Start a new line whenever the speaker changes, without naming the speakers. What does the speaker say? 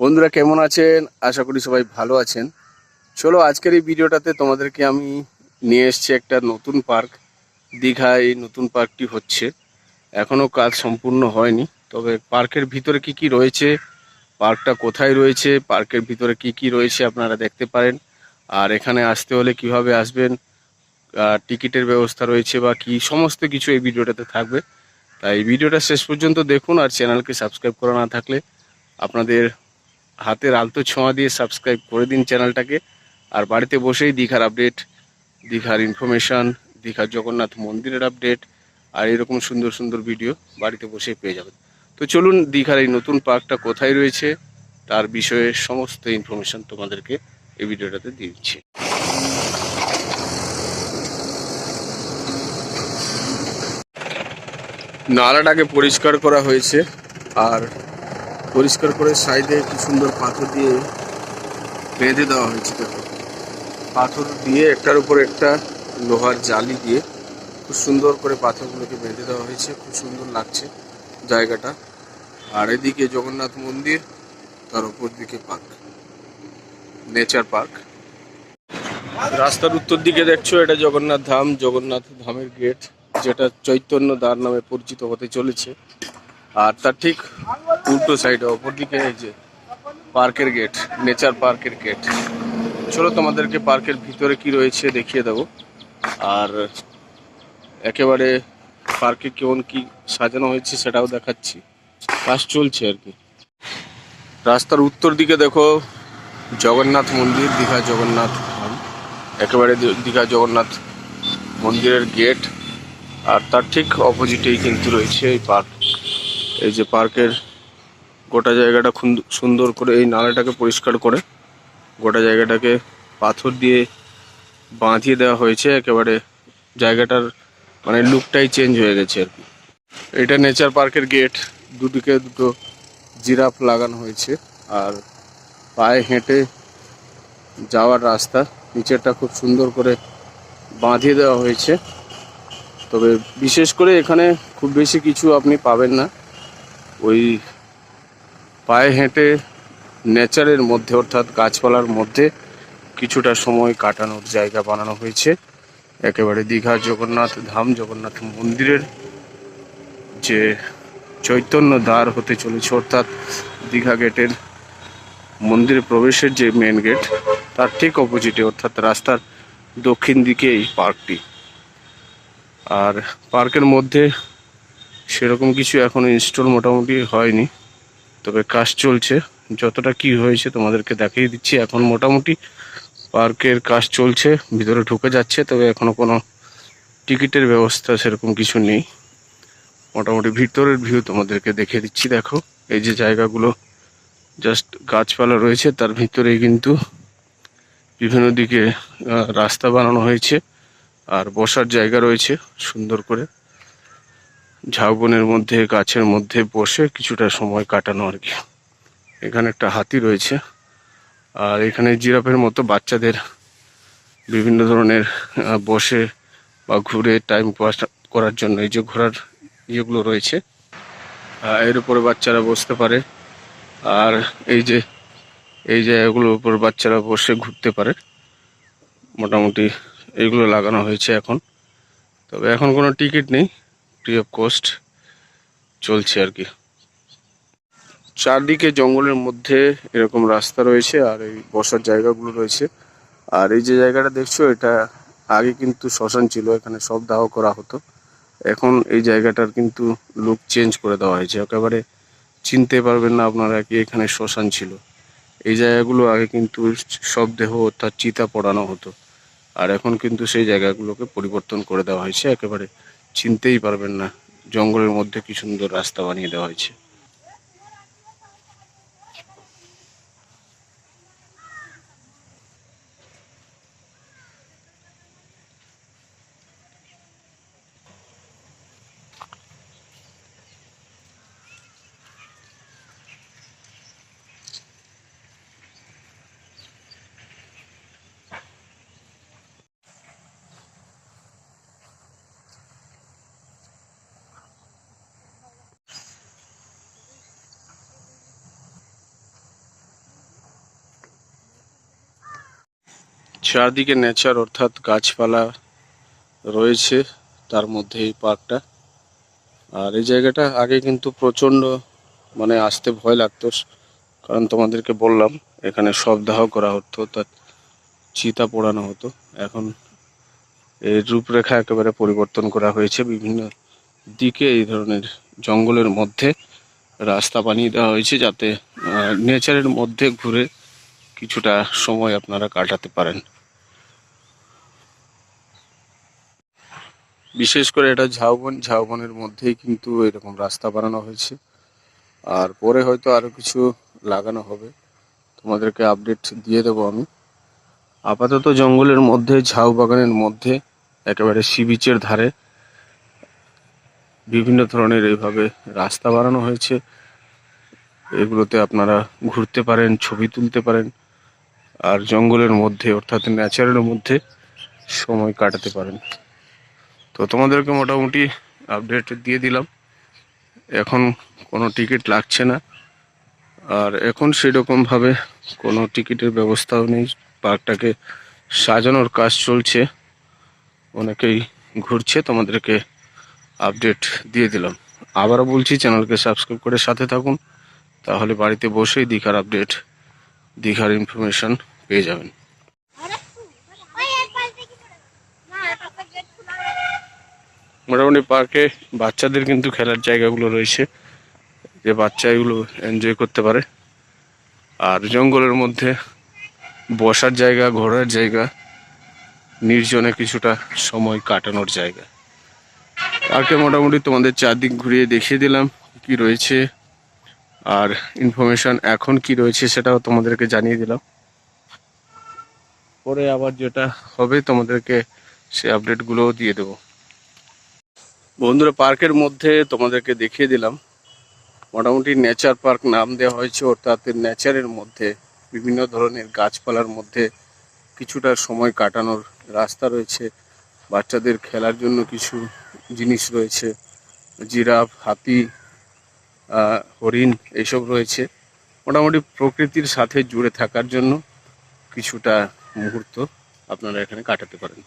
বন্ধুরা কেমন আছেন? আশা করি সবাই ভালো আছেন। চলো আজকের এই ভিডিওটাতে তোমাদেরকে আমি নিয়ে এসেছি একটা নতুন পার্ক। দীঘায় এই নতুন পার্কটি হচ্ছে, এখনো কাজ সম্পূর্ণ হয়নি। তবে পার্কের ভিতরে কি কি রয়েছে, পার্কটা কোথায় রয়েছে, পার্কের ভিতরে কি কি রয়েছে আপনারা দেখতে পারেন। আর এখানে আসতে হলে কিভাবে আসবেন, টিকিটের ব্যবস্থা রয়েছে বা কি সমস্ত কিছু এই ভিডিওটাতে থাকবে। তাই ভিডিওটা শেষ পর্যন্ত দেখুন। আর চ্যানেলকে সাবস্ক্রাইব করা না থাকলে আপনাদের হাতের আলতো ছোঁয়া দিয়ে সাবস্ক্রাইব করে দিন চ্যানেলটাকে। আর বাড়িতে বসেই দীঘার আপডেট, দীঘার ইনফরমেশান, দীঘার জগন্নাথ মন্দিরের আপডেট আর এরকম সুন্দর সুন্দর ভিডিও বাড়িতে বসেই পেয়ে যাবেন। তো চলুন দীঘার এই নতুন পার্কটা কোথায় রয়েছে তার বিষয়ে সমস্ত ইনফরমেশান তোমাদেরকে এই ভিডিওটাতে দিয়ে দিচ্ছি। নালাটাকে পরিষ্কার করা হয়েছে, আর পরিষ্কার করে সাইডে কি সুন্দর পাথর দিয়ে বেঁধে দেওয়া হয়েছে। দেখো, পাথর দিয়ে একটার উপর একটা লোহার জালি দিয়ে খুব সুন্দর করে পাথরগুলোকে বেঁধে দেওয়া হয়েছে। খুব সুন্দর লাগছে জায়গাটা। আর এদিকে জগন্নাথ মন্দির, তার উপর দিকে পার্ক, নেচার পার্ক। রাস্তার উত্তর দিকে দেখছো এটা জগন্নাথ ধাম, জগন্নাথ ধামের গেট, যেটা চৈতন্য দ্বার নামে পরিচিত হতে চলেছে। আর তার ঠিক উল্টো সাইডে অপর দিকে এই যে পার্কের গেট, নেচার পার্কের গেট। চলো তোমাদেরকে পার্কের ভিতরে কি রয়েছে দেখিয়ে দেবো। আর একেবারে পার্কে কেমন কি সাজানো হয়েছে সেটাও দেখাচ্ছি। কাজ চলছে আর কি। রাস্তার উত্তর দিকে দেখো জগন্নাথ মন্দির, দীঘা জগন্নাথ ধাম, একেবারে দীঘা জগন্নাথ মন্দিরের গেট। আর তার ঠিক অপোজিটেই কিন্তু রয়েছে এই পার্ক। এই যে পার্কের গোটা জায়গাটা সুন্দর করে এই নালাটাকে পরিষ্কার করে গোটা জায়গাটাকে পাথর দিয়ে বাঁধিয়ে দেওয়া হয়েছে। একেবারে জায়গাটার মানে লুকটাই চেঞ্জ হয়ে গেছে আর কি। এটা নেচার পার্কের গেট, দুদিকে দুটো জিরাফ লাগানো হয়েছে। আর পায়ে হেঁটে যাওয়ার রাস্তা, নিচেরটা খুব সুন্দর করে বাঁধিয়ে দেওয়া হয়েছে। তবে বিশেষ করে এখানে খুব বেশি কিছু আপনি পাবেন না। ওই পায়ে হেঁটে নেচারের মধ্যে, অর্থাৎ গাছপালার মধ্যে কিছুটা সময় কাটানোর জায়গা বানানো হয়েছে। একেবারে দীঘা জগন্নাথ ধাম, জগন্নাথ মন্দিরের যে চৈতন্য দ্বার হতে চলেছে, অর্থাৎ দীঘা গেটের মন্দিরে প্রবেশের যে মেন গেট, তার ঠিক অপোজিটে অর্থাৎ রাস্তার দক্ষিণ দিকে এই পার্কটি। আর পার্কের মধ্যে সেরকম কিছু এখনো ইনস্টল মোটামুটি হয়নি, তবে কাজ চলছে। যতটা কি হয়েছে তোমাদেরকে দেখিয়ে দিচ্ছি। এখন মোটামুটি পার্কের কাজ চলছে, ভিতরে ঢুকে যাচ্ছে, তবে এখনো কোনো টিকিটের ব্যবস্থা সেরকম কিছু নেই। মোটামুটি ভিতরের ভিউ তোমাদেরকে দেখিয়ে দিচ্ছি। দেখো এই যে জায়গাগুলো জাস্ট গাছপালা রয়েছে, তার ভিতরেই কিন্তু বিভিন্ন দিকে রাস্তা বানানো হয়েছে। আর বসার জায়গা রয়েছে সুন্দর করে, ঝাউবনের মধ্যে গাছের মধ্যে বসে কিছুটা সময় কাটানো আর কি। এখানে একটা হাতি রয়েছে। আর এখানে জিরাফের মতো বাচ্চাদের বিভিন্ন ধরনের বসে বা ঘুরে টাইম পাস করার জন্য এই যে ঘোরার ইয়েগুলো রয়েছে, এর উপরে বাচ্চারা বসতে পারে। আর এই যে এই জায়গাগুলোর উপর বাচ্চারা বসে ঘুরতে পারে। মোটামুটি এইগুলো লাগানো হয়েছে এখন। তবে এখন কোনো টিকিট নেই, ফ্রি অফ কস্ট চলছে আর কি। চারদিকে জঙ্গলের মধ্যে এরকম রাস্তা রয়েছে, আর এই বসার জায়গাগুলো রয়েছে। আর এই যে জায়গাটা দেখছো, এটা আগে কিন্তু শ্মশান ছিল, এখানে সব দাহ করা হতো। এখন এই জায়গাটার কিন্তু লুক চেঞ্জ করে দেওয়া হয়েছে। একেবারে চিনতে পারবেন না আপনারা কি এখানে শ্মশান ছিল। এই জায়গাগুলো আগে কিন্তু সব দেহ অর্থাৎ চিতা পড়ানো হতো। আর এখন কিন্তু সেই জায়গাগুলোকে পরিবর্তন করে দেওয়া হয়েছে, একেবারে চিনতেই পারবেন না। জঙ্গলের মধ্যে কি সুন্দর রাস্তা বানিয়ে দেওয়া হয়েছে। চারদিকে নেচার অর্থাৎ গাছপালা রয়েছে, তার মধ্যে এই পার্কটা। আর এই জায়গাটা আগে কিন্তু প্রচণ্ড মানে আসতে ভয় লাগতো, কারণ তোমাদেরকে বললাম এখানে শবদাহ করা হতো, অর্থাৎ চিতা পোড়ানো হতো। এখন এর রূপরেখা একেবারে পরিবর্তন করা হয়েছে, বিভিন্ন দিকে এই ধরনের জঙ্গলের মধ্যে রাস্তা বানিয়ে দেওয়া হয়েছে, যাতে নেচারের মধ্যে ঘুরে কিছুটা সময় আপনারা কাটাতে পারেন। বিশেষ করে এটা ঝাউবনের মধ্যেই কিন্তু এরকম রাস্তা বানানো হয়েছে, আর পরে হয়তো আরো কিছু লাগানো হবে, তোমাদেরকে আপডেট দিয়ে দেবো আমি। আপাতত জঙ্গলের মধ্যে, ঝাউ বাগানের মধ্যে, একেবারে সি বিচের ধারে বিভিন্ন ধরনের এইভাবে রাস্তা বানানো হয়েছে। এগুলোতে আপনারা ঘুরতে পারেন, ছবি তুলতে পারেন, আর জঙ্গলের মধ্যে অর্থাৎ ন্যাচারের মধ্যে সময় কাটাতে পারেন। তো তোমাদেরকে মোটামুটি আপডেট দিয়ে দিলাম। এখন কোনো টিকিট লাগছে না, আর এখন সেরকমভাবে কোনো টিকিটের ব্যবস্থাও নেই। পার্কটাকে সাজানোর কাজ চলছে, অনেকেই ঘুরছে, তোমাদেরকে আপডেট দিয়ে দিলাম। আবারও বলছি, চ্যানেলকে সাবস্ক্রাইব করে সাথে থাকুন, তাহলে বাড়িতে বসেই দীঘার আপডেট, দীঘার ইনফরমেশন পেয়ে যাবেন। মোটামুটি পার্কে বাচ্চাদের কিন্তু খেলার জায়গাগুলো রয়েছে, যে বাচ্চা এগুলো এনজয় করতে পারে। আর জঙ্গলের মধ্যে বসার জায়গা, ঘোরার জায়গা, নির্জনে কিছুটা সময় কাটানোর জায়গা। পার্কে মোটামুটি তোমাদের চারদিক ঘুরিয়ে দেখিয়ে দিলাম কি রয়েছে, আর ইনফরমেশন এখন কি রয়েছে সেটাও তোমাদেরকে জানিয়ে দিলাম। পরে আবার যেটা হবে তোমাদেরকে সে আপডেটগুলোও দিয়ে দেবো। বন্ধুরা, পার্কের মধ্যে তোমাদেরকে দেখিয়ে দিলাম, মোটামুটি নেচার পার্ক নাম দেওয়া হয়েছে, অর্থাৎ নেচারের মধ্যে বিভিন্ন ধরনের গাছপালার মধ্যে কিছুটা সময় কাটানোর রাস্তা রয়েছে। বাচ্চাদের খেলার জন্য কিছু জিনিস রয়েছে, জিরাফ, হাতি, হরিণ এইসব রয়েছে। মোটামুটি প্রকৃতির সাথে জুড়ে থাকার জন্য কিছুটা মুহূর্ত আপনারা এখানে কাটাতে পারেন।